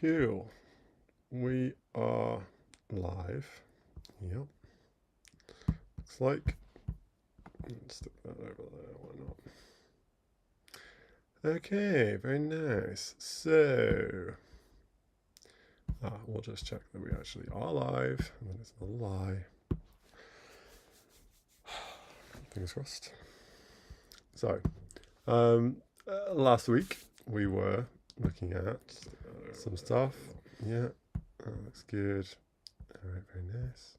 Cool. We are live. Yep. Looks like. Let's stick that over there. Why not? Okay, very nice. So, we'll just check that we actually are live, and that it's not a lie. Fingers crossed. So, last week we were looking at some stuff. Yeah, that looks good. All right, very nice.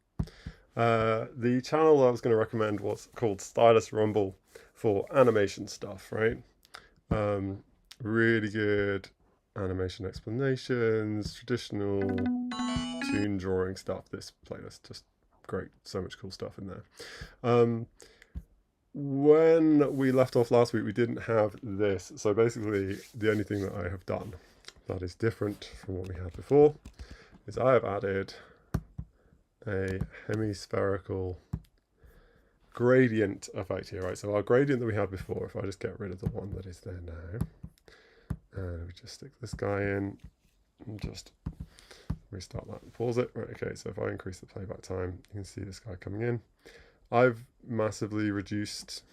The channel I was going to recommend was called Stylus Rumble for animation stuff, right? Really good animation explanations, traditional toon drawing stuff. This playlist, just great. So much cool stuff in there. When we left off last week, we didn't have this. So basically, the only thing that I have done that is different from what we had before is I have added a hemispherical gradient effect here, right? So our gradient that we had before, if I just get rid of the one that is there now, and we just stick this guy in and just restart that and pause it. Right, okay, so if I increase the playback time, you can see this guy coming in. I've massively reduced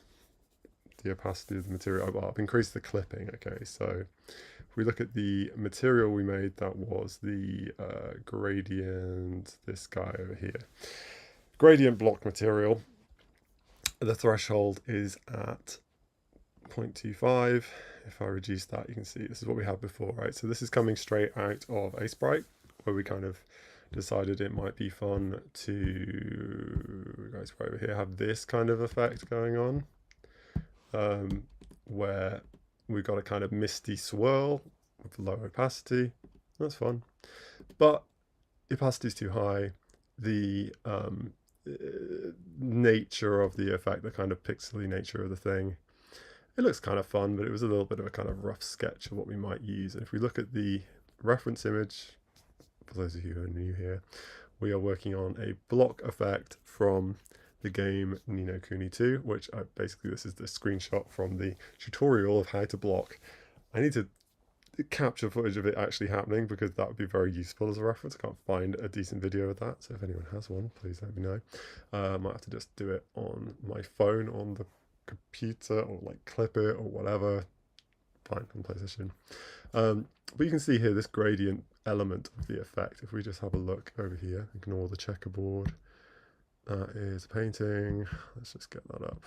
the opacity of the material. Well, I've increased the clipping, okay? So if we look at the material we made, that was the gradient, this guy over here. Gradient block material. The threshold is at 0.25. If I reduce that, you can see this is what we had before, right? So this is coming straight out of a sprite where we kind of decided it might be fun to, guys, right over here, have this kind of effect going on, where we've got a kind of misty swirl with low opacity. That's fun, but the opacity is too high. The nature of the effect, the kind of pixely nature of the thing, it looks kind of fun, but it was a little bit of a kind of rough sketch of what we might use. And if we look at the reference image, for those of you who are new here, we are working on a block effect from the game Ni No Kuni 2, which basically this is the screenshot from the tutorial of how to block. I need to capture footage of it actually happening because that would be very useful as a reference. I can't find a decent video of that, so if anyone has one, please let me know. I might have to just do it on my phone on the computer, or like clip it or whatever. Fine, on PlayStation. But you can see here this gradient element of the effect. If we just have a look over here, ignore the checkerboard. That is a painting. Let's just get that up.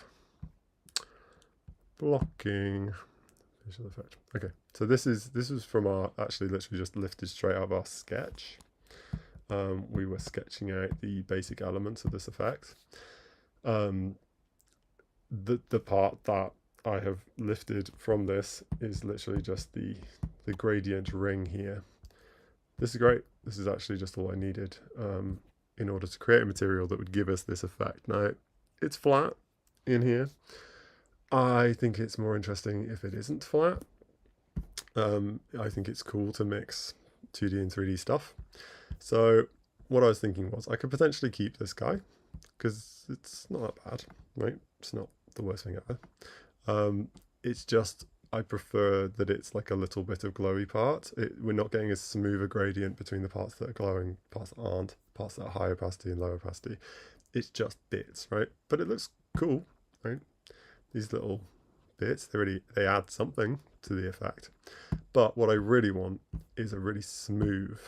Blocking. Visual effect. Okay, so this was from our, actually literally just lifted straight out of our sketch. We were sketching out the basic elements of this effect. The part that I have lifted from this is literally just the gradient ring here. This is great. This is actually just all I needed in order to create a material that would give us this effect. Now, it's flat in here. I think it's more interesting if it isn't flat. I think it's cool to mix 2D and 3D stuff. So what I was thinking was I could potentially keep this guy because it's not that bad, right? It's not the worst thing ever. It's just I prefer that it's like a little bit of glowy part. We're not getting a smoother gradient between the parts that are glowing, parts that aren't, parts that are high opacity and low opacity. It's just bits, right? But it looks cool, right? These little bits, they add something to the effect. But what I really want is a really smooth,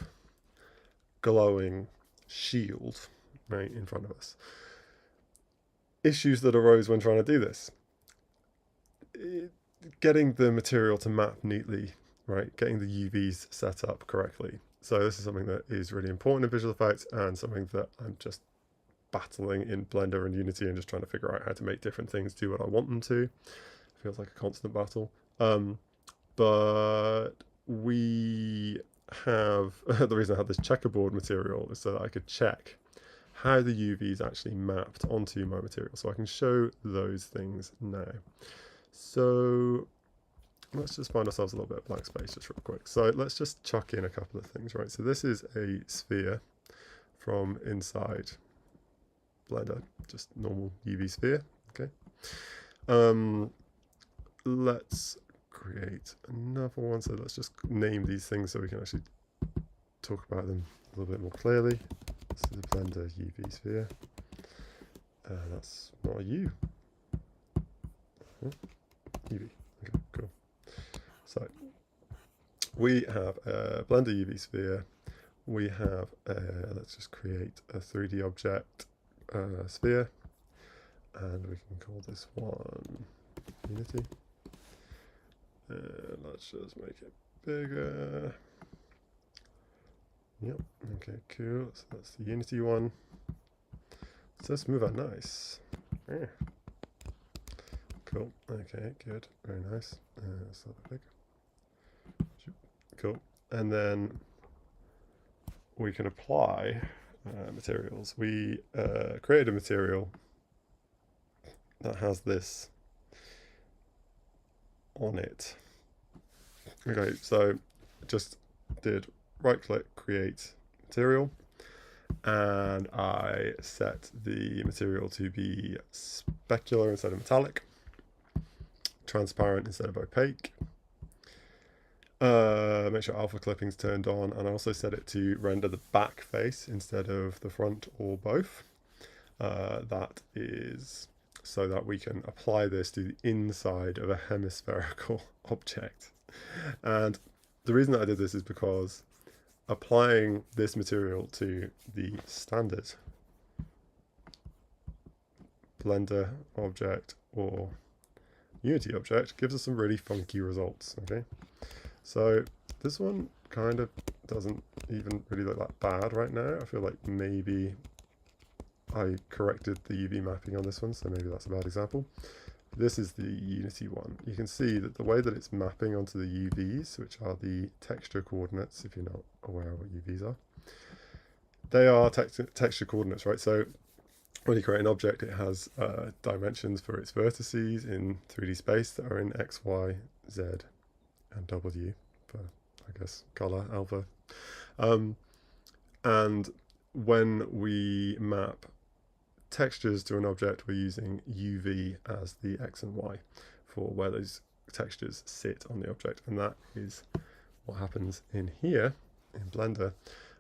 glowing shield, right, in front of us. Issues that arose when trying to do this. Getting the material to map neatly, right? Getting the UVs set up correctly. So this is something that is really important in visual effects and something that I'm just battling in Blender and Unity and just trying to figure out how to make different things do what I want them to. Feels like a constant battle. But we have, the reason I had this checkerboard material is so that I could check how the UVs actually mapped onto my material. So I can show those things now. So let's just find ourselves a little bit of blank space just real quick. So let's just chuck in a couple of things, right? So this is a sphere from inside Blender, just normal UV sphere, okay? Let's create another one. So let's just name these things so we can actually talk about them a little bit more clearly. This is a Blender UV sphere. That's not a U. UV. Okay, cool. So we have a Blender UV sphere. We have let's just create a 3D object sphere, and we can call this one Unity. Let's just make it bigger. Yep, okay, cool. So that's the Unity one. So let's move on. Nice. Yeah. Cool. Okay, good. Very nice. That's a little bit big. Cool. And then we can apply materials. We created a material that has this on it. Okay, so just did right click, create material, and I set the material to be specular instead of metallic, transparent instead of opaque. Make sure alpha clipping's turned on, and I also set it to render the back face instead of the front or both. That is so that we can apply this to the inside of a hemispherical object. And the reason that I did this is because applying this material to the standard Blender object or Unity object gives us some really funky results. Okay, so this one kind of doesn't even really look that bad right now. I feel like maybe I corrected the UV mapping on this one, so maybe that's a bad example. This is the Unity one. You can see that the way that it's mapping onto the UVs, which are the texture coordinates, if you're not aware of what UVs are, they are texture coordinates, right? So when you create an object, it has dimensions for its vertices in 3D space that are in X, Y, Z, and W for, I guess, color, alpha. And when we map textures to an object, we're using UV as the X and Y for where those textures sit on the object, and that is what happens in here in Blender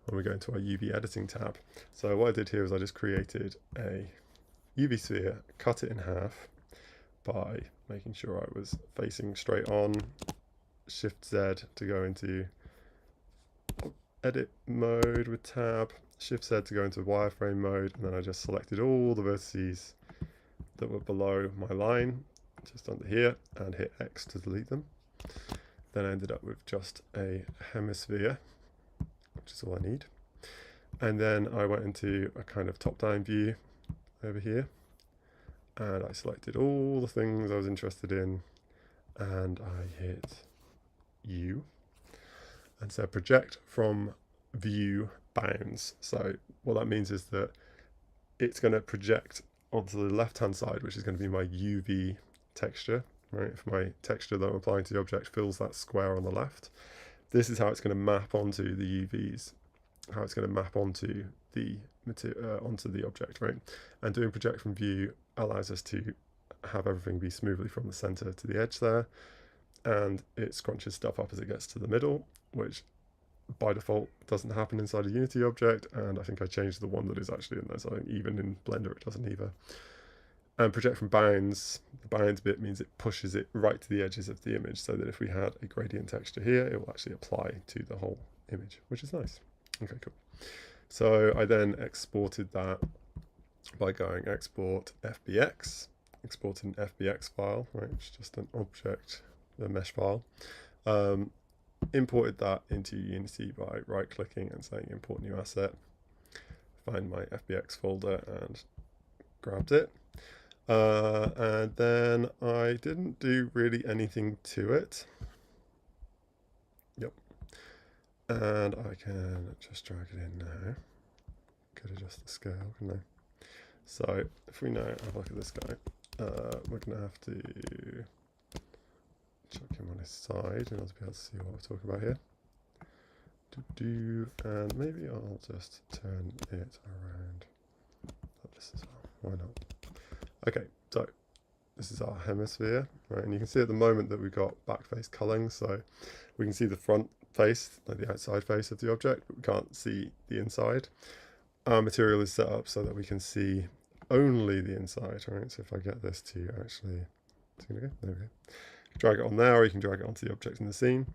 when we go into our UV editing tab. So what I did here is I just created a UV sphere, cut it in half by making sure I was facing straight on, Shift Z to go into edit mode with tab, Shift Z to go into wireframe mode, and then I just selected all the vertices that were below my line, just under here, and hit X to delete them. Then I ended up with just a hemisphere, which is all I need. And then I went into a kind of top-down view over here, and I selected all the things I was interested in, and I hit U, and said project from view bounds. So what that means is that it's going to project onto the left hand side, which is going to be my UV texture, right? If my texture that I'm applying to the object fills that square on the left, this is how it's going to map onto the UVs, how it's going to map onto the onto the object, right? And doing project from view allows us to have everything be smoothly from the center to the edge there, and it scrunches stuff up as it gets to the middle, which by default doesn't happen inside a Unity object, and I think I changed the one that is actually in there, so I think even in Blender it doesn't either. And project from bounds, the bounds bit means it pushes it right to the edges of the image, so that if we had a gradient texture here, it will actually apply to the whole image, which is nice. Okay, cool. So I then exported that by going export FBX, export an FBX file, right, it's just an object, a mesh file. Imported that into Unity by right clicking and saying import new asset, find my FBX folder and grabbed it, and then I didn't do really anything to it. Yep, and I can just drag it in now. Could adjust the scale, couldn't I? So if we now have a look at this guy, we're gonna have to chuck him on his side in order to be able to see what we're talking about here. And maybe I'll just turn it around like this as well. Why not? Okay, so this is our hemisphere, right? And you can see at the moment that we've got back face culling, so we can see the front face, like the outside face of the object, but we can't see the inside. Our material is set up so that we can see only the inside, right? So if I get this to actually, it's gonna go, there we go. Drag it on there, or you can drag it onto the object in the scene.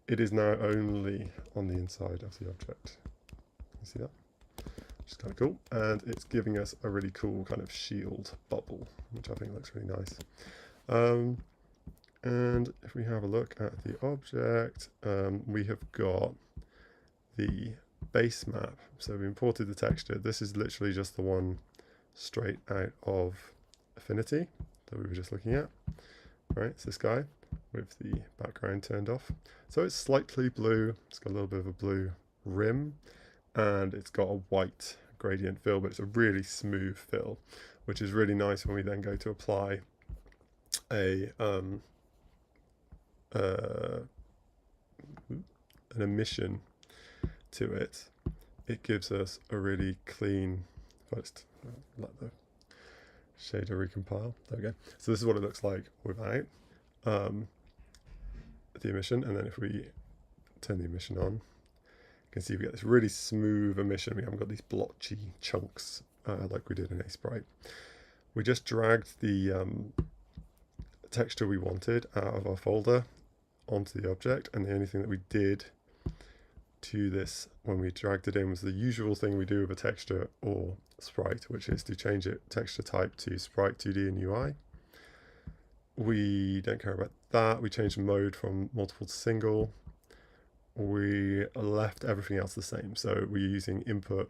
It is now only on the inside of the object. You see that? Which is kind of cool. And it's giving us a really cool kind of shield bubble, which I think looks really nice. And if we have a look at the object, we have got the base map. So we imported the texture. This is literally just the one straight out of Affinity that we were just looking at. Right, it's this guy with the background turned off. So it's slightly blue, it's got a little bit of a blue rim, and it's got a white gradient fill, but it's a really smooth fill, which is really nice when we then go to apply an emission to it. It gives us a really clean, first let the shader recompile. There we go. So this is what it looks like without the emission, and then if we turn the emission on, you can see we get this really smooth emission. We haven't got these blotchy chunks like we did in Sprite. We just dragged the texture we wanted out of our folder onto the object, and the only thing that we did to this when we dragged it in was the usual thing we do with a texture or sprite, which is to change it texture type to sprite 2D and UI. We don't care about that. We changed the mode from multiple to single. We left everything else the same. So we're using input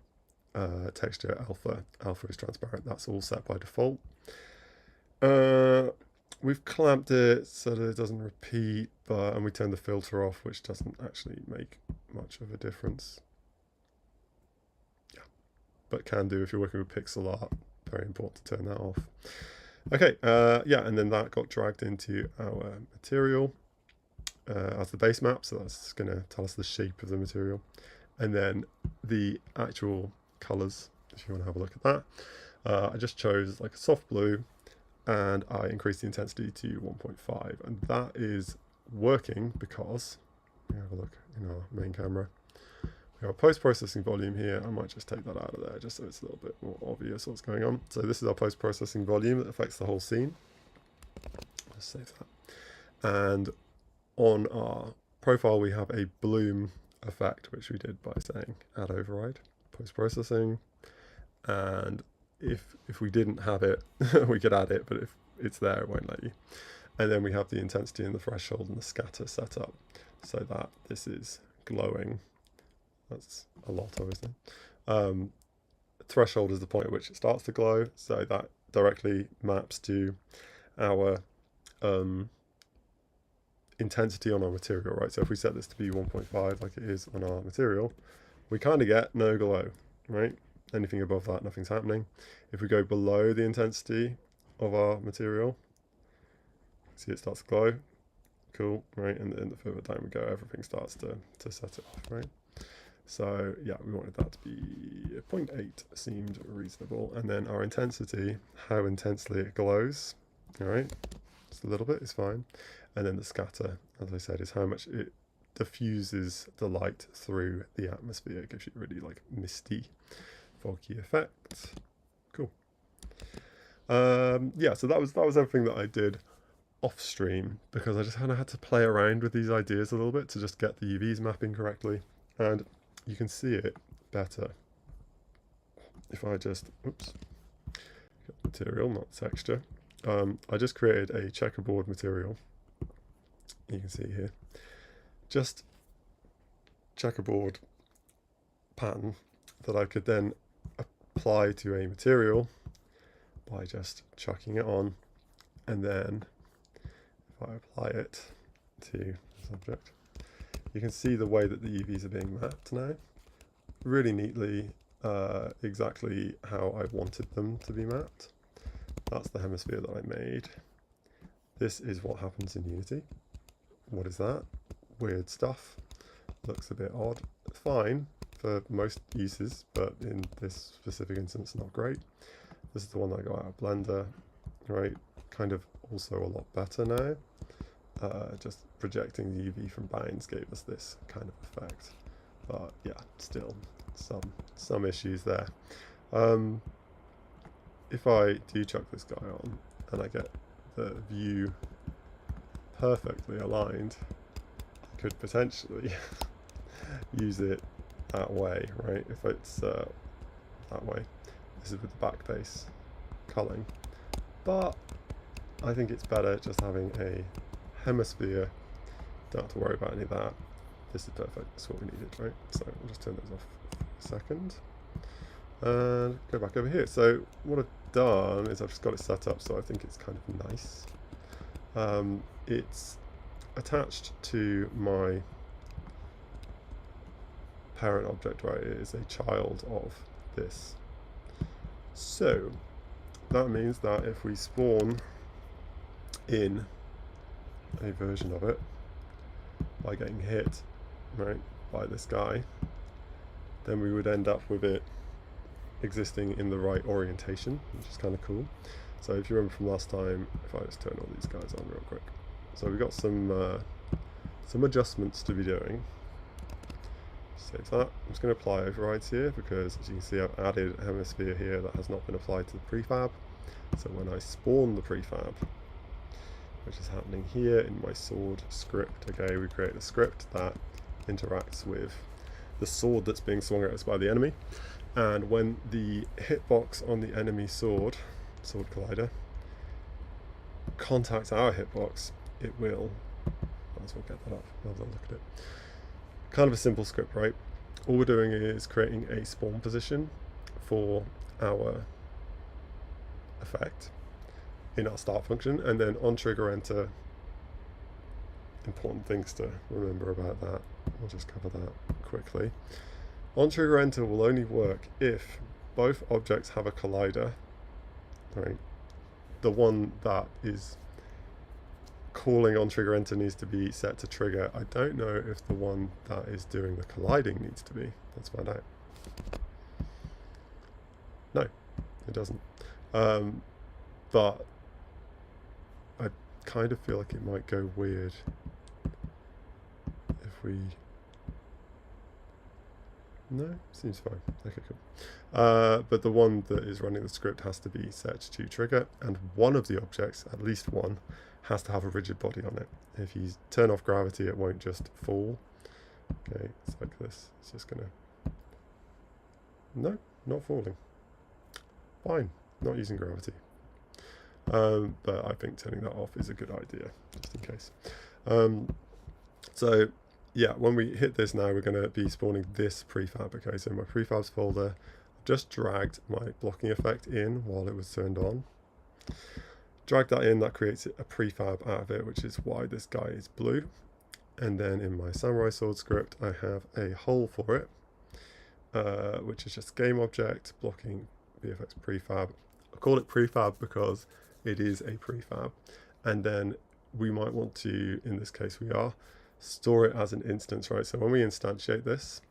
texture alpha. Alpha is transparent. That's all set by default. We've clamped it so that it doesn't repeat, and we turned the filter off, which doesn't actually make much of a difference. Yeah, but can do if you're working with pixel art. Very important to turn that off. Okay, yeah, and then that got dragged into our material as the base map, so that's going to tell us the shape of the material. And then the actual colors, if you want to have a look at that. I just chose like a soft blue, and I increased the intensity to 1.5, and that is working because, we have a look in our main camera, we have a post-processing volume here. I might just take that out of there just so it's a little bit more obvious what's going on. So this is our post-processing volume that affects the whole scene. Let's save that. And on our profile we have a bloom effect, which we did by saying add override, post-processing, and if we didn't have it, we could add it, but if it's there, it won't let you. And then we have the intensity and the threshold and the scatter set up so that this is glowing. That's a lot, obviously. Threshold is the point at which it starts to glow, so that directly maps to our intensity on our material, right? So if we set this to be 1.5 like it is on our material, we kind of get no glow, right? Anything above that, nothing's happening. If we go below the intensity of our material, see it starts to glow. Cool, right? And then the further down we go, everything starts to set it off, right? So yeah, we wanted that to be 0.8 seemed reasonable. And then our intensity, how intensely it glows, all right? Just a little bit is fine. And then the scatter, as I said, is how much it diffuses the light through the atmosphere. It gives you really like misty, foggy effect. Cool. Yeah, so that was everything that I did off stream, because I just kind of had to play around with these ideas a little bit to just get the UVs mapping correctly, and you can see it better if I just material, not texture. I just created a checkerboard material. You can see here, just checkerboard pattern that I could then apply to a material by just chucking it on, and then if I apply it to this object, you can see the way that the UVs are being mapped now really neatly, exactly how I wanted them to be mapped. That's the hemisphere that I made. This is what happens in Unity. What is that? Weird stuff. Looks a bit odd. Fine for most uses, but in this specific instance, not great. This is the one that I got out of Blender, right? Kind of also a lot better now. just projecting the UV from bounds gave us this kind of effect. But yeah, still some issues there. If I do chuck this guy on and I get the view perfectly aligned, I could potentially use it that way, right? If it's that way. This is with the back face culling. But I think it's better just having a hemisphere. Don't have to worry about any of that. This is perfect. That's what we needed, right? So I'll just turn those off for a second. And go back over here. So what I've done is I've just got it set up so I think it's kind of nice. It's attached to my parent object, right? It is a child of this. So that means that if we spawn in a version of it by getting hit, right, by this guy, then we would end up with it existing in the right orientation, which is kind of cool. So if you remember from last time, if I just turn all these guys on real quick. So we've got some adjustments to be doing. Save that. I'm just going to apply overrides here because, as you can see, I've added a hemisphere here that has not been applied to the prefab. So when I spawn the prefab, which is happening here in my sword script, okay, we create a script that interacts with the sword that's being swung at us by the enemy. And when the hitbox on the enemy sword collider, contacts our hitbox, it will, might as well get that up, have a look at it. Kind of a simple script, right? All we're doing is creating a spawn position for our effect in our start function, and then on trigger enter, important things to remember about that. I'll just cover that quickly. On trigger enter will only work if both objects have a collider, right? The one that is calling on trigger enter needs to be set to trigger. I don't know if the one that is doing the colliding needs to be. Let's find out. No, it doesn't. But I kind of feel like it might go weird if we... No, seems fine. Okay, cool. But the one that is running the script has to be set to trigger, and one of the objects, at least one, has to have a rigid body on it. If you turn off gravity, it won't just fall. Okay, it's like this. It's just gonna... No, not falling. Fine, not using gravity. But I think turning that off is a good idea, just in case. So yeah, when we hit this now, we're going to be spawning this prefab. Okay, so my prefabs folder, I've just dragged my blocking effect in while it was turned on. Drag that in, that creates a prefab out of it, which is why this guy is blue. And then in my samurai sword script, I have a hole for it, which is just game object blocking VFX prefab. I call it prefab because it is a prefab. And then we might want to, in this case we are, store it as an instance, right? So when we instantiate this,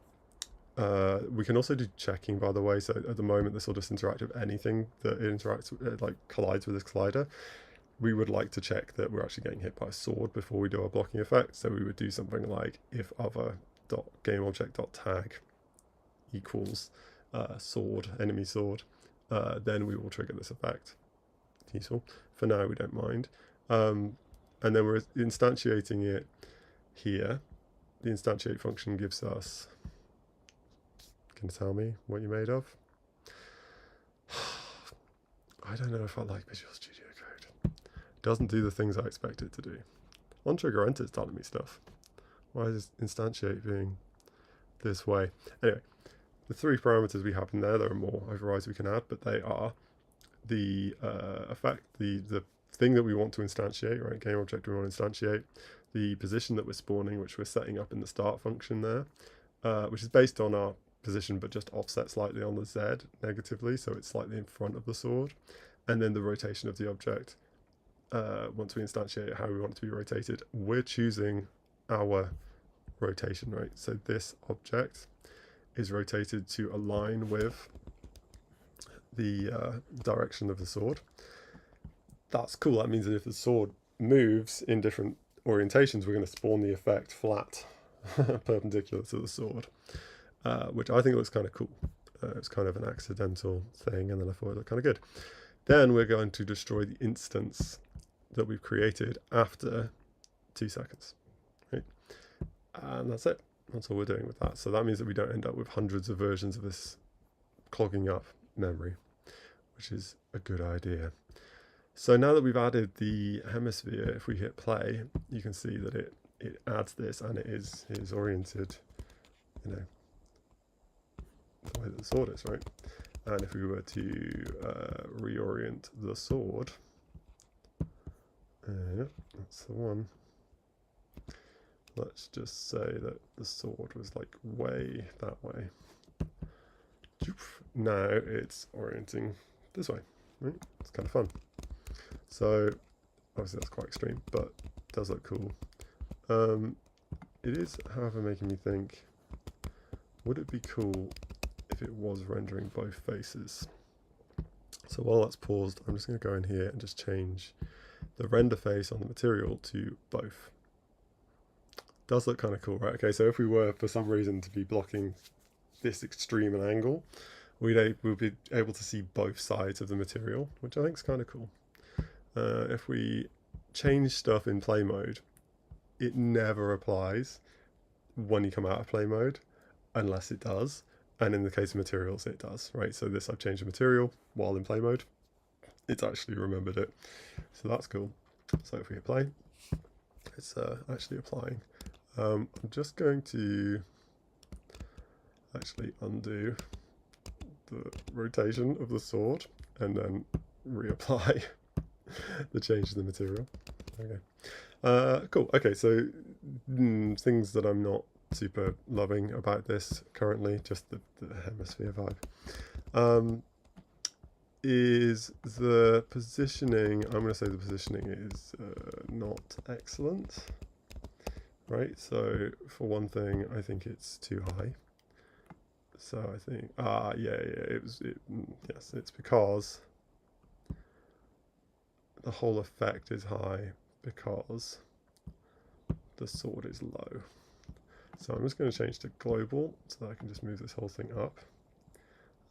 we can also do checking, by the way. So at the moment, this will just interact with anything that it interacts with, like collides with this collider. We would like to check that we're actually getting hit by a sword before we do our blocking effect. So we would do something like if other.gameObject.tag equals sword, enemy sword, then we will trigger this effect. Useful. For now, we don't mind. And then we're instantiating it here. The instantiate function gives us... Can you tell me what you're made of? I don't know if I like Visual Studio Code. It doesn't do the things I expect it to do. On trigger enter, it's telling me stuff. Why is instantiate being this way? Anyway, the three parameters we have in there are more overrides we can add, but they are the effect, the thing that we want to instantiate, right? Game object we want to instantiate, the position that we're spawning, which we're setting up in the start function there, which is based on our position but just offset slightly on the Z negatively, so it's slightly in front of the sword, and then the rotation of the object. Once we instantiate it, how we want it to be rotated, we're choosing our rotation, right? So this object is rotated to align with the direction of the sword. That's cool. That means that if the sword moves in different orientations, we're going to spawn the effect flat, perpendicular to the sword, which I think looks kind of cool. It's kind of an accidental thing, and then I thought it looked kind of good. Then we're going to destroy the instance that we've created after 2 seconds, right? And that's it. That's all we're doing with that. So that means that we don't end up with hundreds of versions of this clogging up memory, which is a good idea. So now that we've added the hemisphere, if we hit play, you can see that it adds this, and it is oriented, you know, the way that the sword is, right? And if we were to reorient the sword, that's the one. Let's just say that the sword was like way that way. Now it's orienting this way, right? It's kind of fun. So obviously that's quite extreme, but it does look cool. It is, however, making me think, would it be cool if it was rendering both faces? So while that's paused, I'm just going to go in here and just change the render face on the material to both. Does look kind of cool, right? Okay, so if we were for some reason to be blocking this extreme an angle, we'd be able to see both sides of the material, which I think is kind of cool. If we change stuff in play mode, it never applies when you come out of play mode, unless it does. And in the case of materials, it does, right? So this, I've changed the material while in play mode. It's actually remembered it. So that's cool. So if we hit play, it's actually applying. I'm just going to actually undo the rotation of the sword and then reapply the change to the material. Okay. Cool. Okay, so things that I'm not super loving about this currently, just the hemisphere vibe, is the positioning. I'm going to say the positioning is not excellent, right? So for one thing, I think it's too high. So I think, yes, it's because the whole effect is high because the sword is low. So I'm just going to change to global so that I can just move this whole thing up.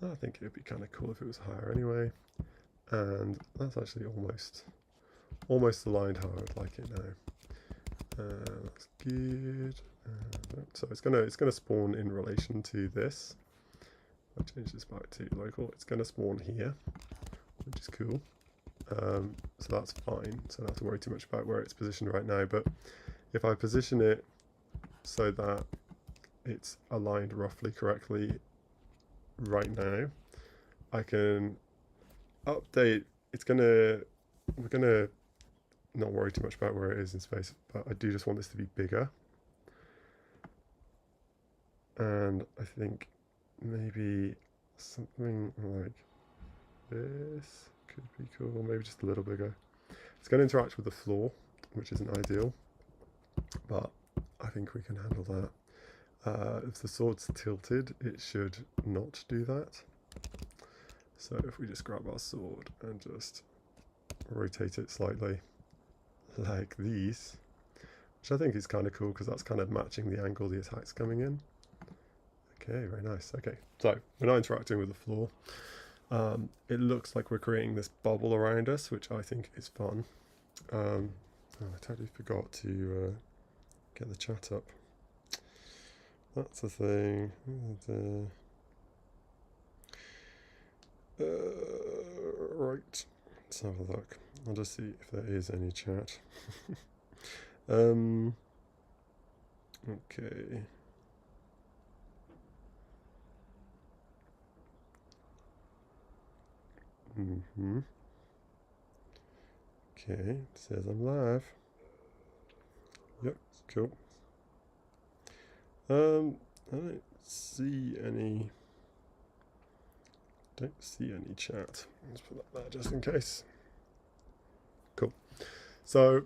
I think it would be kind of cool if it was higher anyway. And that's actually almost aligned how I would like it now. That's good. So it's gonna spawn in relation to this. I'll change this back to local. It's gonna spawn here, which is cool. So that's fine. So I don't have to worry too much about where it's positioned right now. But if I position it so that it's aligned roughly correctly right now, I can update. We're gonna not worry too much about where it is in space, but I do just want this to be bigger. And I think maybe something like this could be cool, maybe just a little bigger. It's going to interact with the floor, which isn't ideal, but I think we can handle that. If the sword's tilted, it should not do that. So if we just grab our sword and just rotate it slightly like these, which I think is kind of cool because that's kind of matching the angle the attack's coming in. Okay, very nice. Okay, so we're not interacting with the floor. It looks like we're creating this bubble around us, which I think is fun. I totally forgot to get the chat up. That's the thing. Right, let's have a look. I'll just see if there is any chat. Okay. Okay, it says I'm live. Yep, cool. I don't see any chat. Let's put that there just in case. Cool. So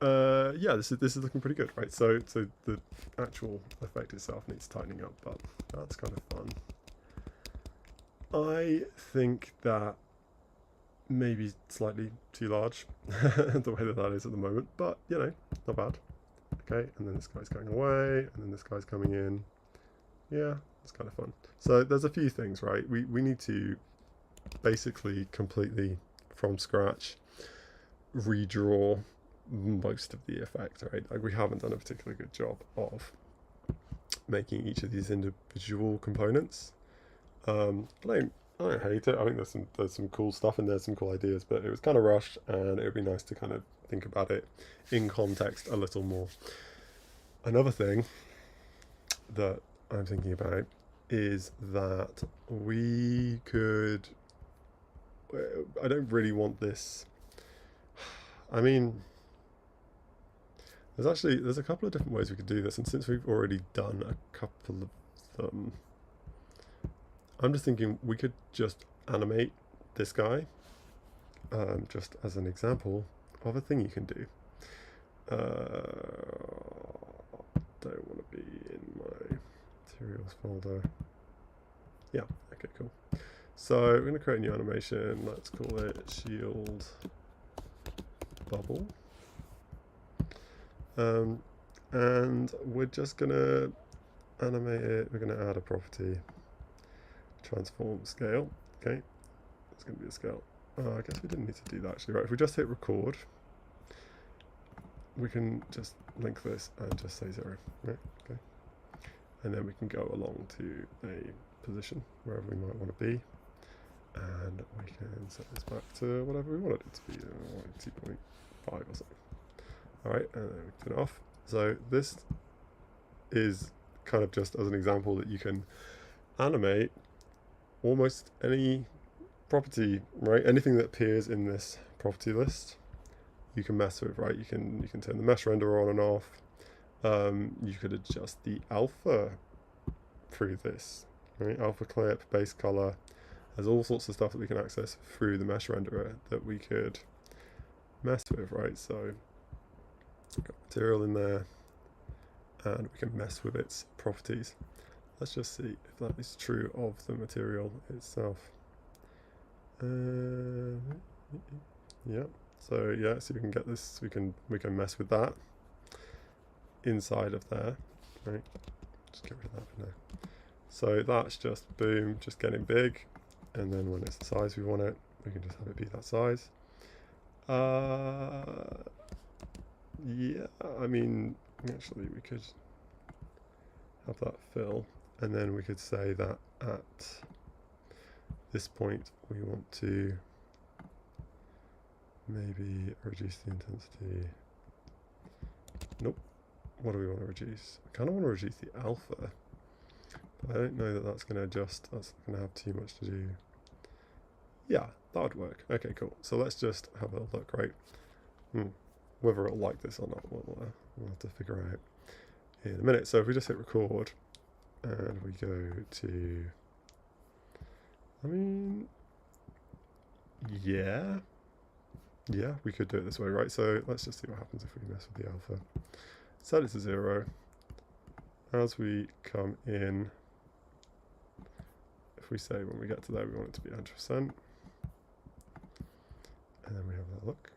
yeah, this is looking pretty good, right? So the actual effect itself needs tightening up, but that's kind of fun. I think that maybe slightly too large, the way that that is at the moment, but you know, not bad. Okay, and then this guy's going away, and then this guy's coming in. Yeah, it's kind of fun. So there's a few things, right? We need to basically completely from scratch redraw most of the effect, right? Like we haven't done a particularly good job of making each of these individual components. I don't hate it. I think there's some cool stuff and there's some cool ideas, but it was kind of rushed, and it would be nice to kind of think about it in context a little more. Another thing that I'm thinking about is that we could. I don't really want this. I mean, there's a couple of different ways we could do this, and since we've already done a couple of them, I'm just thinking we could just animate this guy, just as an example of a thing you can do. Don't want to be in my materials folder. Yeah, okay, cool. So we're going to create a new animation. Let's call it shield bubble. And we're just going to animate it. We're going to add a property. Transform scale. Okay, it's going to be a scale. I guess we didn't need to do that actually. Right, if we just hit record, we can just link this and just say 0. Right, okay. And then we can go along to a position wherever we might want to be. And we can set this back to whatever we want it to be, 2.5 or something. Alright, and then we turn it off. So this is kind of just as an example that you can animate almost any property, right? Anything that appears in this property list, you can mess with, right? You can turn the mesh renderer on and off. You could adjust the alpha through this, right? Alpha clip, base color. There's all sorts of stuff that we can access through the mesh renderer that we could mess with, right? So we've got material in there, and we can mess with its properties. Let's just see if that is true of the material itself. Yeah. So yeah, so we can get this. We can mess with that inside of there, right? Just get rid of that for now. So that's just boom, just getting big, and then when it's the size we want it, we can just have it be that size. Yeah, I mean, actually we could have that fill, and then we could say that at this point we want to maybe reduce the intensity. Nope. What do we want to reduce? I kind of want to reduce the alpha, but I don't know that that's going to adjust. That's going to have too much to do. Yeah, that would work. Okay, cool. So let's just have a look, right? Whether it'll like this or not, we'll have to figure out in a minute. So if we just hit record and we go to, I mean, yeah, we could do it this way, right? So let's just see what happens if we mess with the alpha. Set it to 0. As we come in, if we say when we get to there we want it to be 100%, and then we have that look.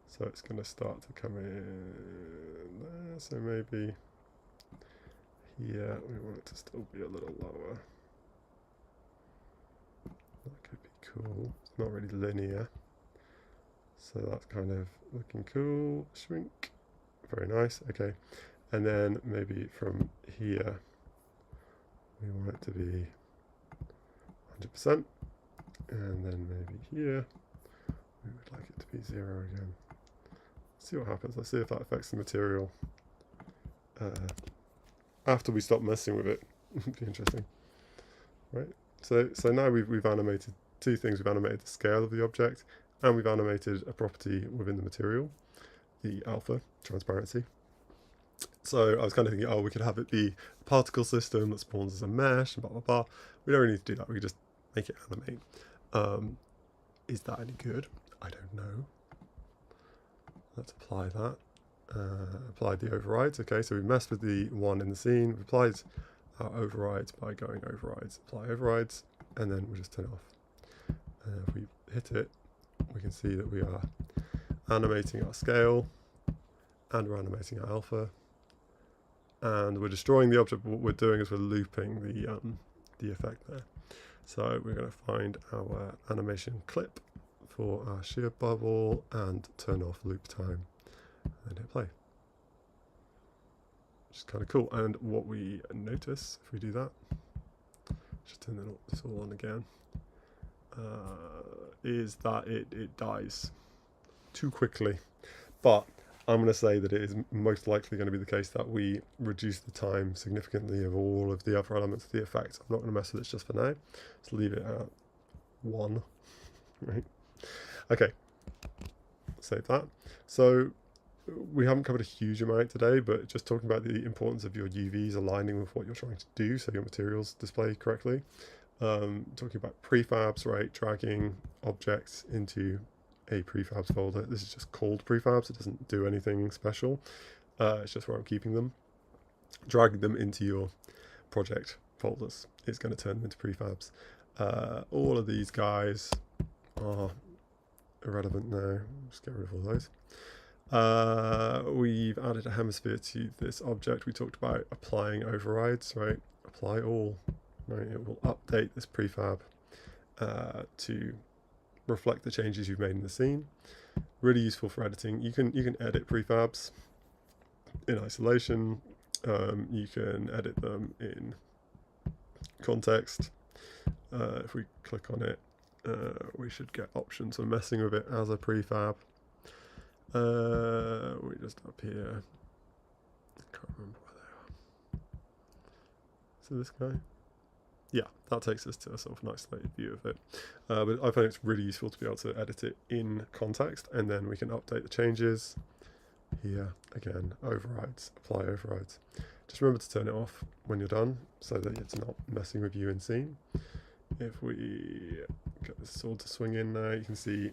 So it's going to start to come in there, so maybe here we want it to still be a little lower. That could be cool. It's not really linear, so that's kind of looking cool. Shrink. Very nice. Okay, and then maybe from here we want it to be 100%, and then maybe here we would like it to be 0 again. Let's see what happens. Let's see if that affects the material after we stop messing with it. It'd be interesting, right? So now we've animated two things. We've animated the scale of the object, and we've animated a property within the material, the alpha, transparency. So I was kind of thinking, oh, we could have it be a particle system that spawns as a mesh, and blah, blah, blah. We don't really need to do that. We could just make it animate. Is that any good? I don't know. Let's apply that. Applied the overrides. Okay, so we messed with the one in the scene. We've applied our overrides by going overrides, apply overrides, and then we'll just turn it off. If we hit it, we can see that we are animating our scale and we're animating our alpha, and we're destroying the object. But what we're doing is we're looping the effect there. So we're going to find our animation clip for our shear bubble and turn off loop time and then hit play, which is kind of cool. And what we notice if we do that, just turn this all on again, is that it dies too quickly. But I'm going to say that it is most likely going to be the case that we reduce the time significantly of all of the other elements of the effect. I'm not going to mess with it just for now. Let's leave it at 1. Right. Okay. Save that. So we haven't covered a huge amount today, but just talking about the importance of your UVs aligning with what you're trying to do so your materials display correctly. Talking about prefabs, right? Dragging objects into a prefabs folder. This is just called prefabs. It doesn't do anything special. It's just where I'm keeping them. Dragging them into your project folders. It's going to turn them into prefabs. All of these guys are irrelevant now. Just get rid of all those. We've added a hemisphere to this object. We talked about applying overrides, right? Apply all, right? It will update this prefab to reflect the changes you've made in the scene. Really useful for editing. You can edit prefabs in isolation. You can edit them in context. If we click on it, we should get options for messing with it as a prefab. We just up here. I can't remember where they are. So this guy. Yeah, that takes us to a sort of nice view of it. But I find it's really useful to be able to edit it in context, and then we can update the changes. Here, again, overrides, apply overrides. Just remember to turn it off when you're done so that it's not messing with you in scene. If we get this sword to swing in now, you can see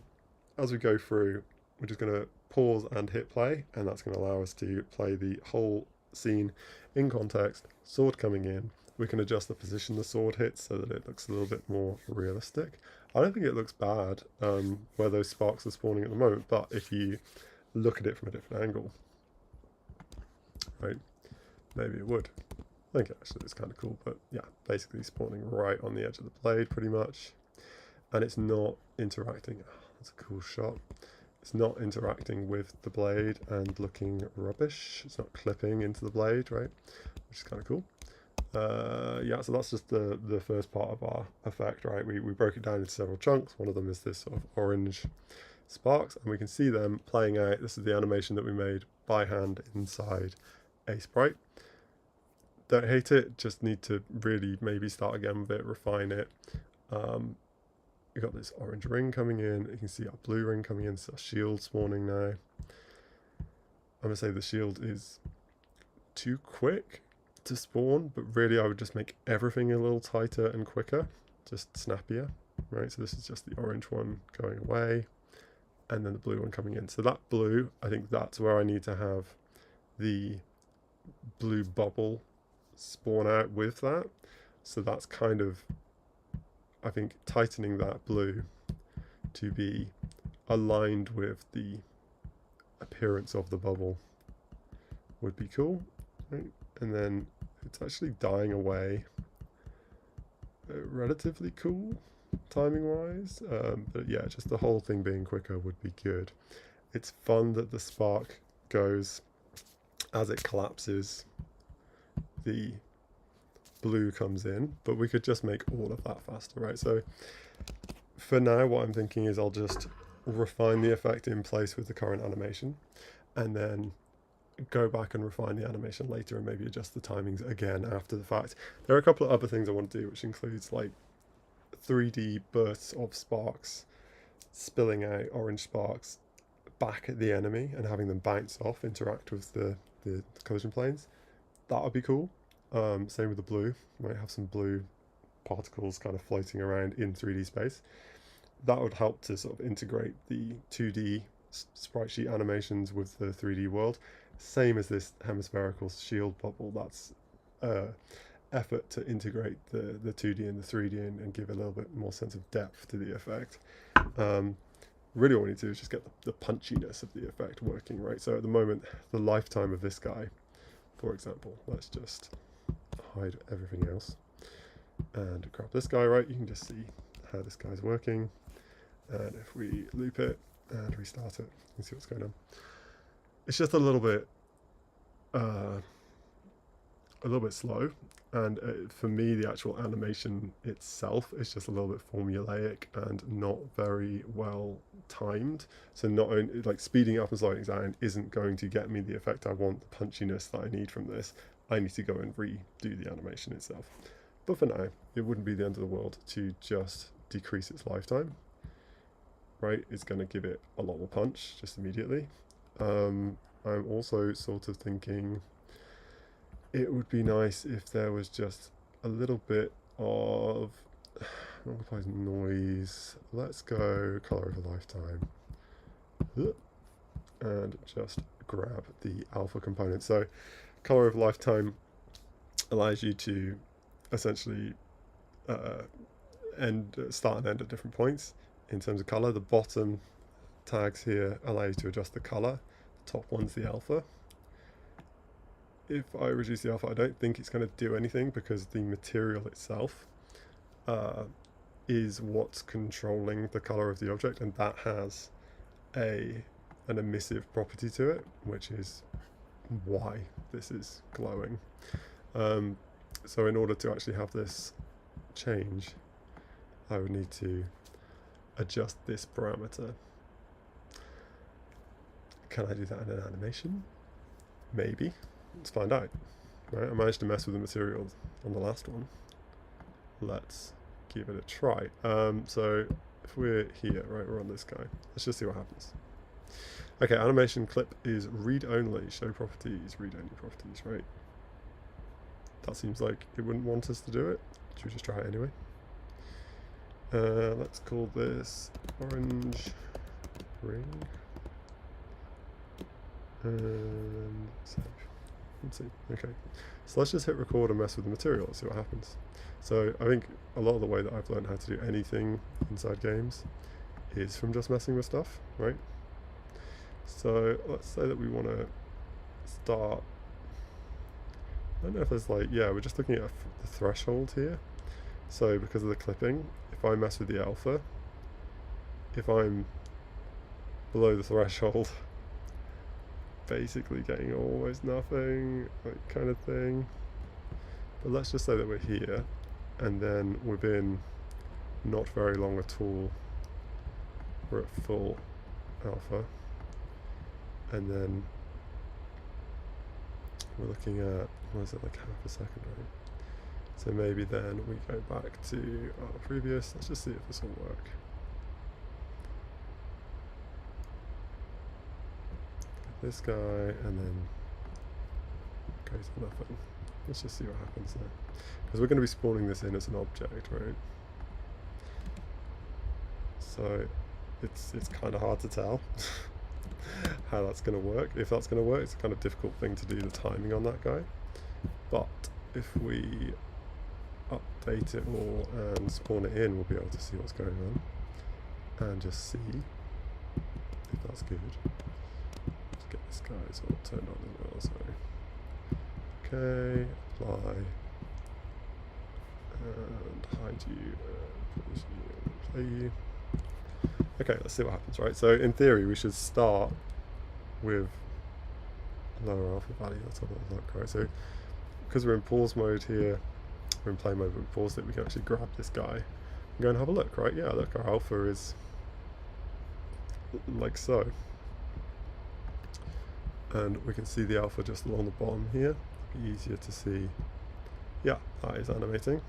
as we go through, we're just going to pause and hit play, and that's going to allow us to play the whole scene in context, sword coming in. We can adjust the position the sword hits so that it looks a little bit more realistic. I don't think it looks bad where those sparks are spawning at the moment, but if you look at it from a different angle, right, maybe it would. I think actually it's kind of cool, but yeah, basically spawning right on the edge of the blade pretty much. And it's not interacting. Oh, that's a cool shot. It's not interacting with the blade and looking rubbish. It's not clipping into the blade, right, which is kind of cool. Yeah, so that's just the first part of our effect, right? We broke it down into several chunks. One of them is this sort of orange sparks, and we can see them playing out. This is the animation that we made by hand inside a sprite. Don't hate it, just need to really maybe start again with it, refine it. We've got this orange ring coming in. You can see our blue ring coming in, so our shield spawning now. I'm going to say the shield is too quick to spawn, but really I would just make everything a little tighter and quicker, just snappier, right? So this is just the orange one going away, and then the blue one coming in. So that blue, I think that's where I need to have the blue bubble spawn out with that. So that's kind of, I think, tightening that blue to be aligned with the appearance of the bubble would be cool, right? And then it's actually dying away relatively cool timing wise, but yeah, just the whole thing being quicker would be good. It's fun that the spark goes as it collapses, the blue comes in, but we could just make all of that faster, right? So for now what I'm thinking is I'll just refine the effect in place with the current animation, and then go back and refine the animation later and maybe adjust the timings again after the fact. There are a couple of other things I want to do, which includes like 3D bursts of sparks spilling out, orange sparks back at the enemy and having them bounce off, interact with the collision planes. That would be cool. Same with the blue. You might have some blue particles kind of floating around in 3D space. That would help to sort of integrate the 2D sprite sheet animations with the 3D world. Same as this hemispherical shield bubble. That's effort to integrate the 2D and the 3D and give a little bit more sense of depth to the effect. Really what we need to do is just get the punchiness of the effect working, right? So at the moment, the lifetime of this guy, for example, let's just hide everything else and grab this guy, right? You can just see how this guy's working. And if we loop it and restart it, you can see what's going on. It's just a little bit slow, and for me the actual animation itself is just a little bit formulaic and not very well timed. So not only like speeding up and slowing down isn't going to get me the effect I want, the punchiness that I need from this. I need to go and redo the animation itself. But for now, it wouldn't be the end of the world to just decrease its lifetime, right? It's going to give it a lot more punch just immediately. I'm also sort of thinking it would be nice if there was just a little bit of noise. Let's go color of a lifetime and just grab the alpha component. So color of lifetime allows you to essentially start and end at different points in terms of color. The bottom tags here allow you to adjust the color. The top one's the alpha. If I reduce the alpha, I don't think it's going to do anything because the material itself is what's controlling the color of the object, and that has an emissive property to it, which is why this is glowing. So in order to actually have this change, I would need to adjust this parameter. Can I do that in an animation? Maybe. Let's find out. Right, I managed to mess with the material on the last one. Let's give it a try. So if we're here, right, we're on this guy. Let's just see what happens. Okay, animation clip is read only, show properties, read only properties, right? That seems like it wouldn't want us to do it. Should we just try it anyway? Let's call this orange ring. And save. Let's see. Okay, so let's just hit record and mess with the material and see what happens. So I think a lot of the way that I've learned how to do anything inside games is from just messing with stuff, right? So let's say that we want to start, I don't know if there's like, yeah, we're just looking at the threshold here. So because of the clipping, if I mess with the alpha, if I'm below the threshold, basically getting almost nothing, like kind of thing. But let's just say that we're here, and then within not very long at all, we're at full alpha, and then we're looking at, what is it, like half a second, right? So maybe then we go back to our previous, let's just see if this will work. This guy, and then go to nothing. Let's just see what happens there. Because we're going to be spawning this in as an object, right? So it's kind of hard to tell how that's going to work. If that's going to work, it's a kind of difficult thing to do the timing on that guy. But if we update it all and spawn it in, we'll be able to see what's going on and just see if that's good. Get this guy all turned on as well, so okay, apply and hide you and play you. Okay, let's see what happens, right? So in theory we should start with lower alpha value. Let's have a look, right? So because we're in pause mode here, we're in play mode, but we paused it, we can actually grab this guy and go and have a look, right? Yeah, look, our alpha is like so. And we can see the alpha just along the bottom here. It'd be easier to see. Yeah, that is animating.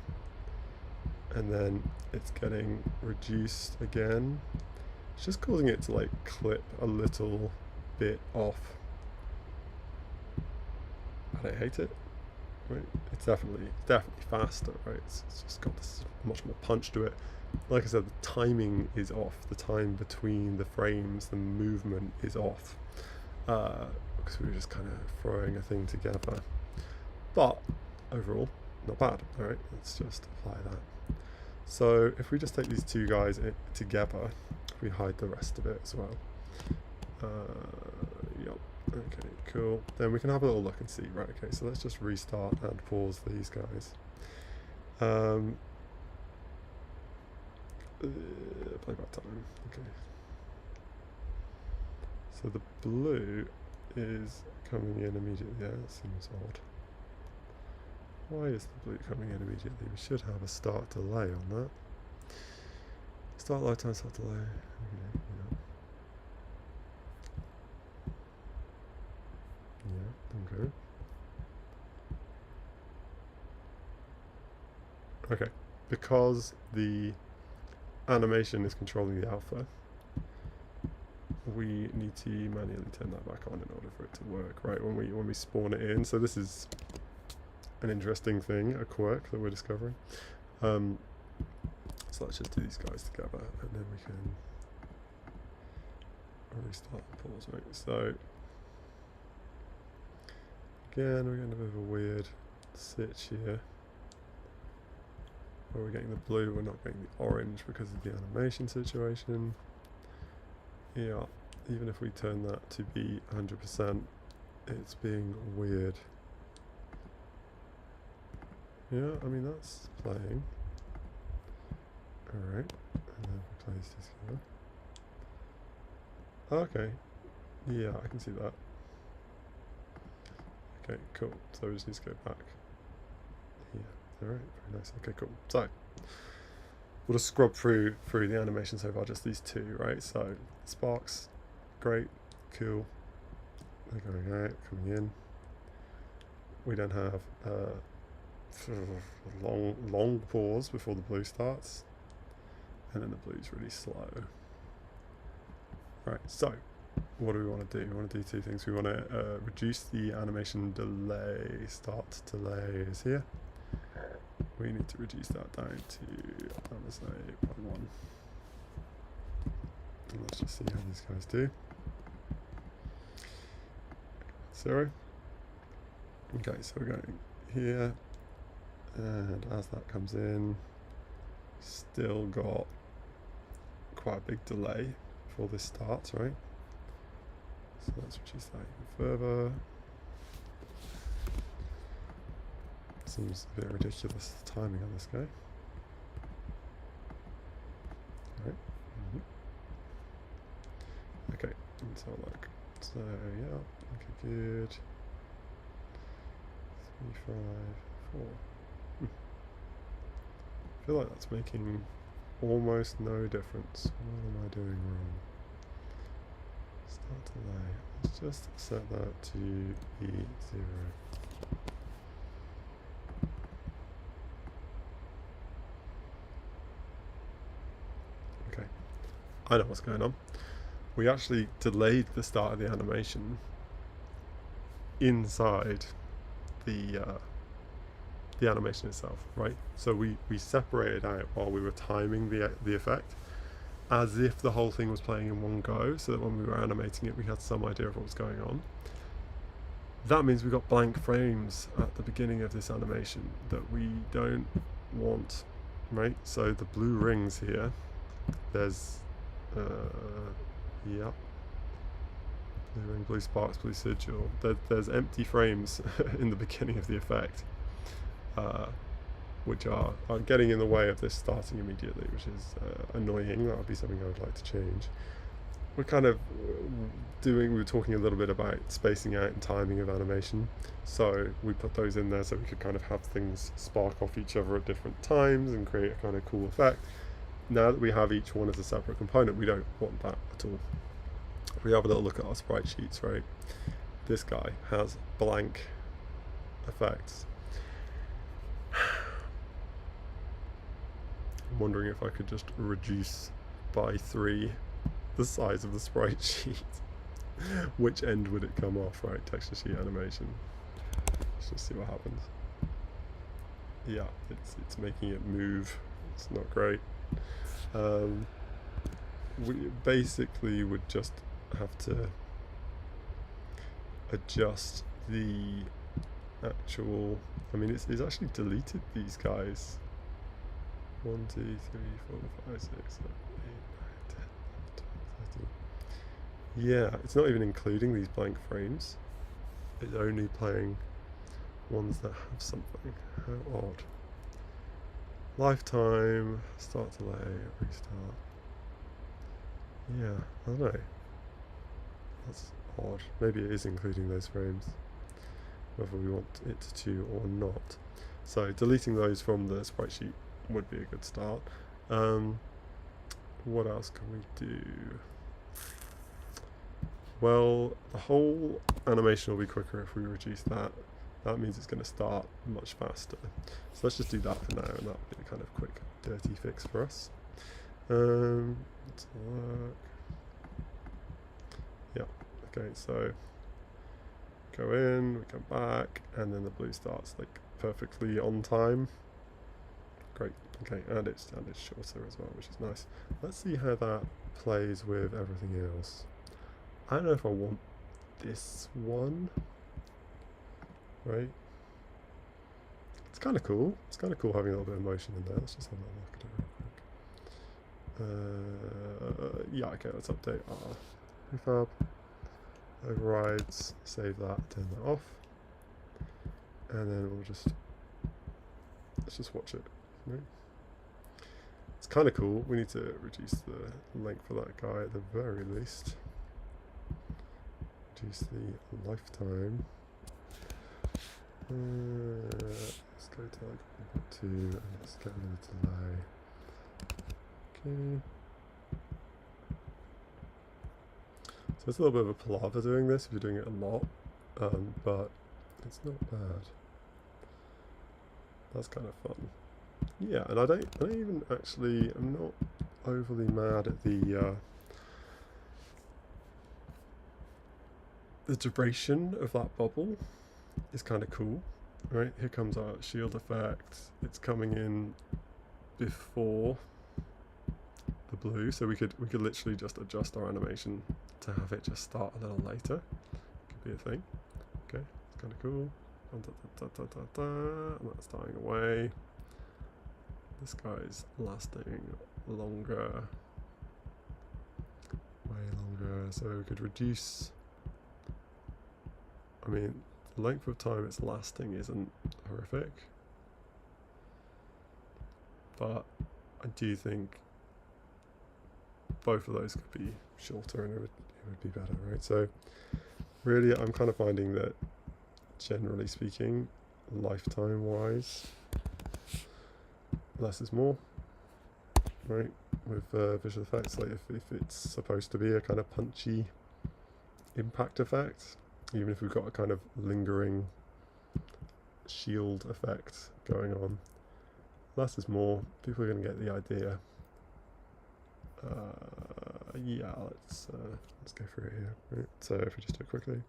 And then it's getting reduced again. It's just causing it to like clip a little bit off. I don't hate it. Right? It's definitely faster, right? It's just got this much more punch to it. Like I said, the timing is off. The time between the frames, the movement is off. Because we were just kind of throwing a thing together. But overall, not bad. All right, let's just apply that. So if we just take these two guys together, we hide the rest of it as well. Yep. Okay, cool. Then we can have a little look and see. Right, okay, so let's just restart and pause these guys. Playback time. Okay. So the blue is coming in immediately. Yeah, that seems odd. Why is the blue coming in immediately? We should have a start delay on that. Start load time, start delay. Okay, yeah. Yeah, okay. Okay, because the animation is controlling the alpha, we need to manually turn that back on in order for it to work, right? When we spawn it in. So this is an interesting thing, a quirk that we're discovering. So let's just do these guys together, and then we can restart and pause, right? So again, we're getting a bit of a weird sitch here. Where we're getting the blue, we're not getting the orange because of the animation situation. Yeah, even if we turn that to be 100%, it's being weird. Yeah, I mean, that's playing. Alright, and then replace this together. Okay, yeah, I can see that. Okay, cool. So we just need to go back. Yeah, alright, very nice. Okay, cool. So we'll just scrub through the animation so far, just these two, right? So sparks, great, cool. They're going out, coming in. We then have long pause before the blue starts, and then the blue's really slow. Right, so what do we want to do? We want to do two things. We want to reduce the animation delay. Start delay is here. We need to reduce that down to, let's say, 0.1. And let's just see how these guys do. 0. Okay, so we're going here, and as that comes in, still got quite a big delay before this starts, right? So let's reduce that even further. Seems a bit ridiculous, the timing on this guy. Alright. Okay, let's have a look. So, yeah, okay, good. 3, 5, 4. I feel like that's making almost no difference. What am I doing wrong? Start delay. Let's just set that to be 0. Okay, I know what's going on. We actually delayed the start of the animation inside the animation itself, right? So we separated out while we were timing the effect, as if the whole thing was playing in one go, so that when we were animating it we had some idea of what was going on. That means we got blank frames at the beginning of this animation that we don't want, right? So the blue rings here, there's yeah, blue ring, blue sparks, blue sigil. There's empty frames in the beginning of the effect, which are getting in the way of this starting immediately, which is annoying. That would be something I would like to change. We're kind of we were talking a little bit about spacing out and timing of animation, so we put those in there so we could kind of have things spark off each other at different times and create a kind of cool effect. Now that we have each one as a separate component, we don't want that at all. If we have a little look at our sprite sheets, right, this guy has blank effects. I'm wondering if I could just reduce by 3 the size of the sprite sheet. Which end would it come off, right? Texture sheet animation. Let's just see what happens. Yeah, it's making it move. It's not great. We basically would just have to adjust the actual, I mean, it's actually deleted these guys. 1, 2, 3, 4, 5, 6, 7, 8, 9, 10, 11, 12, 13. Yeah, it's not even including these blank frames. It's only playing ones that have something. How odd. Lifetime, start delay, restart. Yeah, I don't know. That's odd. Maybe it is including those frames, whether we want it to or not. So deleting those from the sprite sheet would be a good start. What else can we do? Well, the whole animation will be quicker if we reduce that. That means it's going to start much faster. So let's just do that for now, and that'll be a kind of quick, dirty fix for us. Let's look. Yeah, okay, so go in, we come back, and then the blue starts like perfectly on time. Great, okay, and it's shorter as well, which is nice. Let's see how that plays with everything else. I don't know if I want this one, right? It's kind of cool. It's kind of cool having a little bit of motion in there. Let's just have a look at it real quick. Yeah, okay, let's update our prefab. Overrides, save that, turn that off. And then we'll just, let's just watch it, right? It's kind of cool. We need to reduce the length of that guy at the very least. Reduce the lifetime. Let's go to like 1.2 and let's get a little delay. Okay. So it's a little bit of a palaver doing this if you're doing it a lot, but it's not bad. That's kind of fun. Yeah, and I don't even actually, I'm not overly mad at the duration of that bubble is kind of cool, right? Here comes our shield effect. It's coming in before the blue, so we could literally just adjust our animation to have it just start a little later. Could be a thing. Okay, it's kind of cool. And that's dying away. This guy's lasting longer, way longer. So we could reduce. I mean, the length of time it's lasting isn't horrific, but I do think both of those could be shorter and it would be better, right? So really I'm kind of finding that generally speaking, lifetime wise, less is more, right? With visual effects, like if it's supposed to be a kind of punchy impact effect, even if we've got a kind of lingering shield effect going on, less is more. People are going to get the idea. Yeah, let's go through it here. Right? So if we just do it quickly,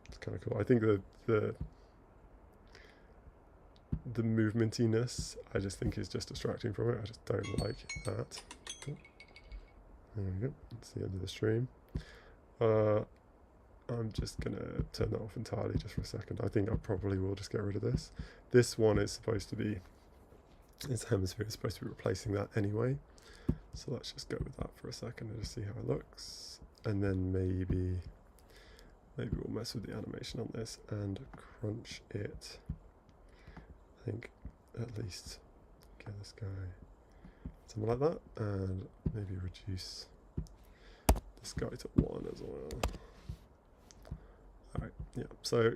it's kind of cool. I think the movementiness, I just think is just distracting from it. I just don't like that. There we go. That's the end of the stream. I'm just gonna turn that off entirely just for a second. I think I probably will just get rid of this. This one is supposed to be, its hemisphere is supposed to be replacing that anyway. So let's just go with that for a second and just see how it looks. And then maybe we'll mess with the animation on this and crunch it. I think at least get this guy something like that, and maybe reduce this guy to 1 as well. Alright, yeah, so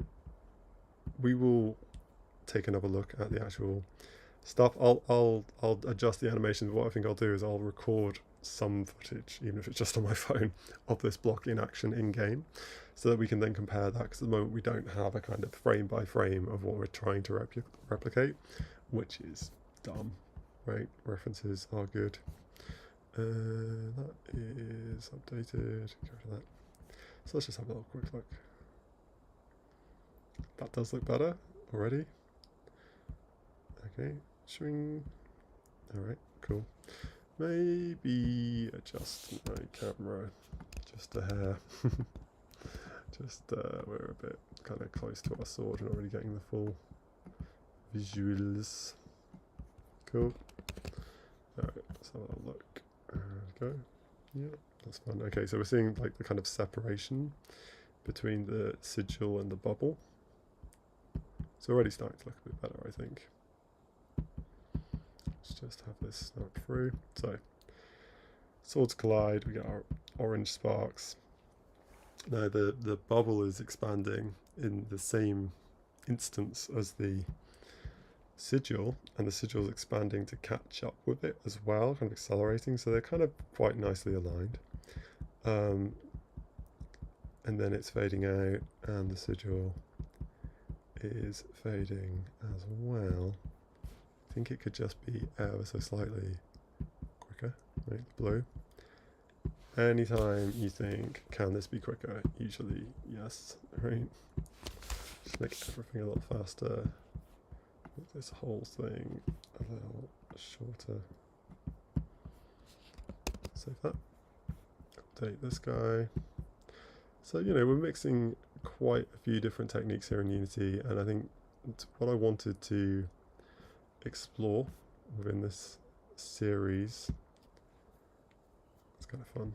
we will take another look at the actual stuff. I'll adjust the animation, but what I think I'll do is I'll record some footage, even if it's just on my phone, of this block in action in game, so that we can then compare that, because at the moment we don't have a kind of frame by frame of what we're trying to replicate, which is dumb, right? References are good. That is updated. Go to that. So let's just have a little quick look. That does look better already. Okay, swing. Alright, cool. Maybe adjust my camera just a hair. Just we're a bit kind of close to our sword. We're not really getting the full visuals. Cool. Alright, let's have a look. There we go. Yeah, that's fun. Okay, so we're seeing like the kind of separation between the sigil and the bubble. It's already starting to look a bit better, I think. Let's just have this snap through. So, swords collide, we get our orange sparks. Now the bubble is expanding in the same instance as the sigil, and the sigil is expanding to catch up with it as well, kind of accelerating, so they're kind of quite nicely aligned. And then it's fading out, and the sigil is fading as well. I think it could just be ever so slightly quicker, right? The blue. Anytime you think, can this be quicker? Usually, yes, right? Just make everything a little faster. Make this whole thing a little shorter. Save that. Update this guy. So, you know, we're mixing quite a few different techniques here in Unity, and I think what I wanted to explore within this series, it's kind of fun,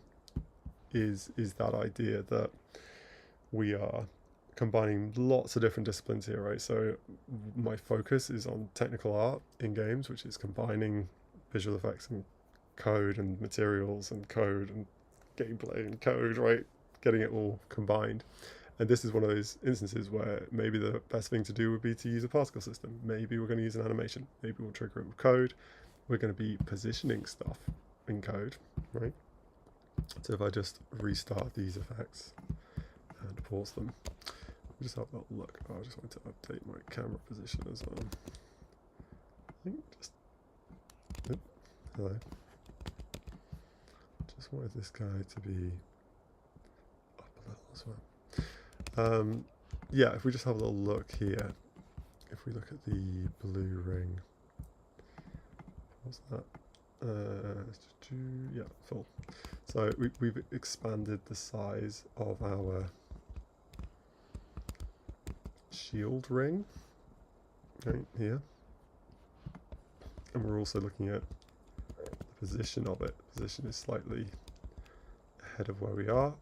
is that idea that we are combining lots of different disciplines here, right? So my focus is on technical art in games, which is combining visual effects and code and materials and code and gameplay and code, right? Getting it all combined. And this is one of those instances where maybe the best thing to do would be to use a particle system. Maybe we're going to use an animation. Maybe we'll trigger it with code. We're going to be positioning stuff in code, right? So if I just restart these effects and pause them, just have a look. Oh, I just want to update my camera position as well. I think just, oh, hello. Just wanted this guy to be up a little as well. Yeah, if we just have a little look here, if we look at the blue ring, what's that? Yeah, full. So we've expanded the size of our shield ring right here, and we're also looking at the position of it. The position is slightly ahead of where we are.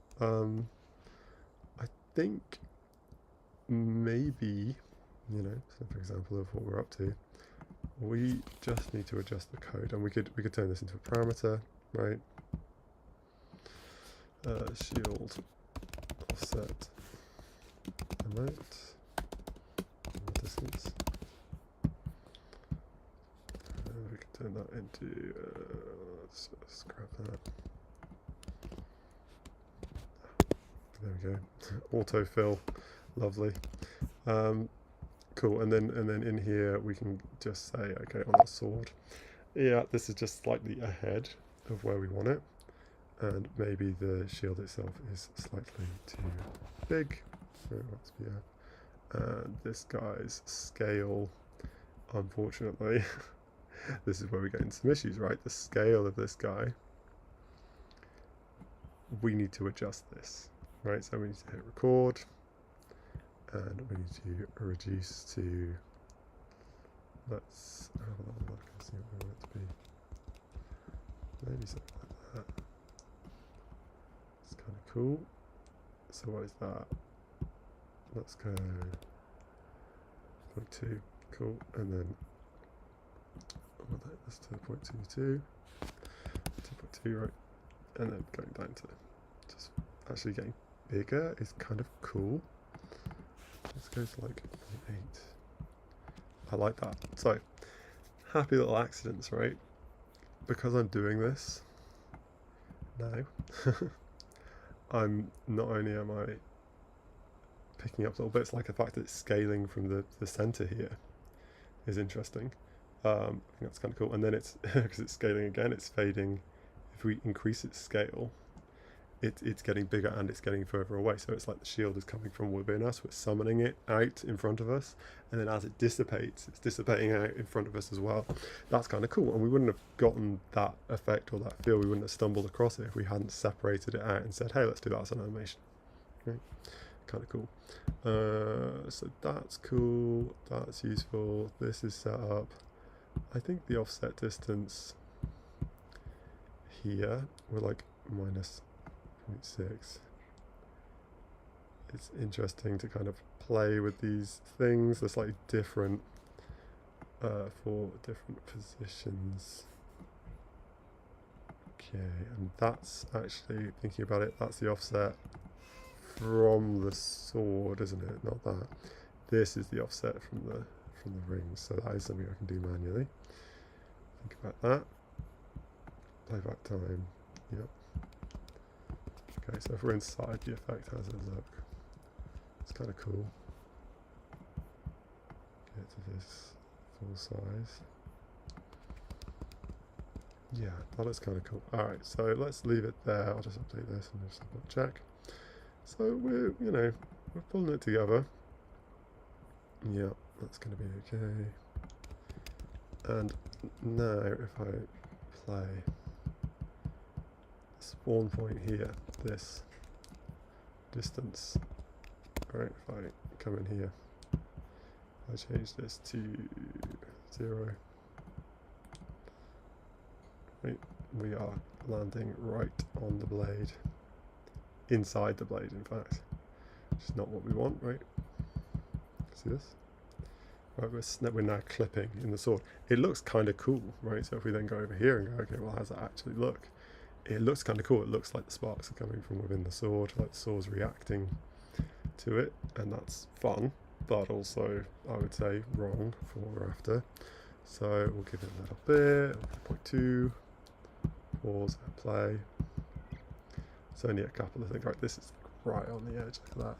I think maybe, you know, so for example of what we're up to, we just need to adjust the code, and we could turn this into a parameter, right? Shield offset amount distance. We can turn that into let's scrap that. There we go. Autofill, lovely. Cool. And then in here we can just say, okay, on the sword, yeah, this is just slightly ahead of where we want it, and maybe the shield itself is slightly too big. So let's be and this guy's scale, unfortunately, this is where we get into some issues, right? The scale of this guy, we need to adjust this. Right, so we need to hit record, and we need to reduce to, let's have a little look and see what we want it to be. Maybe something like that. It's kind of cool. So what is that? Let's go 0.2, cool, and then let's do 0.22, 2.2, right, and then going down to just actually getting bigger is kind of cool. Let's go to like 0.8. I like that. So, happy little accidents, right? Because I'm doing this now, I'm not only am I picking up little bits, like the fact that it's scaling from the center here is interesting. I think that's kind of cool. And then it's, because it's scaling again, it's fading. If we increase its scale, it's getting bigger and it's getting further away. So it's like the shield is coming from within us. We're summoning it out in front of us. And then as it dissipates, it's dissipating out in front of us as well. That's kind of cool. And we wouldn't have gotten that effect or that feel. We wouldn't have stumbled across it if we hadn't separated it out and said, hey, let's do that as an animation. Right? kind of cool. So that's cool, that's useful. This is set up. I think the offset distance here, we're like minus 0.6. It's interesting to kind of play with these things. They're slightly different for different positions. Okay, and that's actually, thinking about it, that's the offset from the sword, isn't it? Not that. This is the offset from the rings, so that is something I can do manually. Think about that. Playback time. Yep. Okay, so if we're inside, the effect has a look. It's kind of cool. Get to this full size. Yeah, that looks kind of cool. Alright, so let's leave it there. I'll just update this and just have a check. So we're, we're pulling it together. Yeah, that's going to be okay. And now if I play spawn point here, this distance, right, if I come in here, I change this to 0, right, we are landing right on the blade, inside the blade in fact, which is not what we want, right? See this? Right, we're now clipping in the sword. It looks kind of cool, right? So if we then go over here and go, okay, well, how does that actually look? It looks kind of cool. It looks like the sparks are coming from within the sword, like the sword's reacting to it, and that's fun, but also, I would say, wrong for what we're after. So we'll give it a little bit, 0.2, pause, and play. It's only a couple of things. Right, this is right on the edge, look at that.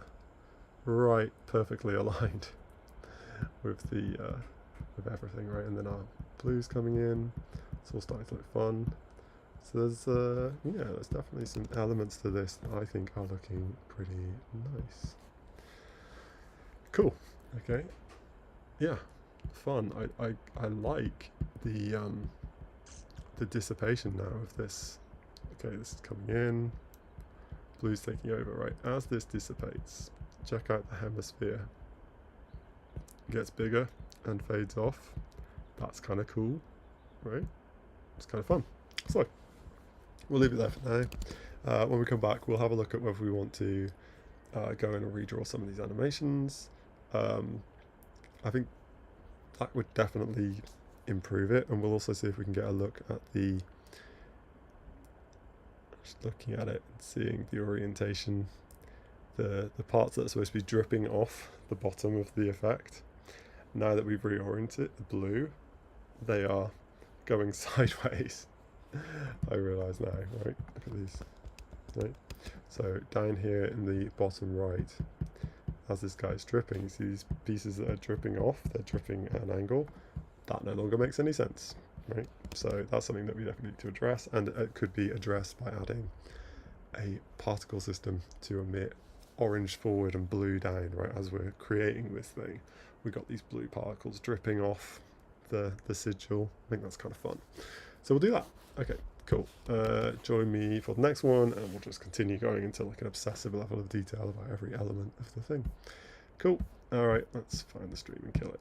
Right, perfectly aligned with the with everything, right? And then our blues coming in. It's all starting to look fun. So there's yeah, there's definitely some elements to this that I think are looking pretty nice. Cool. Okay. Yeah, fun. I like the dissipation now of this. Okay, this is coming in. Blue's taking over, right? As this dissipates, check out the hemisphere. It gets bigger and fades off. That's kind of cool, right? It's kind of fun. So we'll leave it there for now. When we come back, we'll have a look at whether we want to go in and redraw some of these animations. I think that would definitely improve it, and we'll also see if we can get a look at the, just looking at it and seeing the orientation, the parts that are supposed to be dripping off the bottom of the effect. Now that we've reoriented the blue, they are going sideways. I realise now, right? Look at these, right? So down here in the bottom right, as this guy's dripping, you see these pieces that are dripping off, they're dripping at an angle. That no longer makes any sense, right? So that's something that we definitely need to address, and it could be addressed by adding a particle system to emit orange forward and blue down, right? As we're creating this thing, we've got these blue particles dripping off the sigil. I think that's kind of fun. So we'll do that. Okay, cool. Join me for the next one, and we'll just continue going into like an obsessive level of detail about every element of the thing. Cool. All right, let's find the stream and kill it.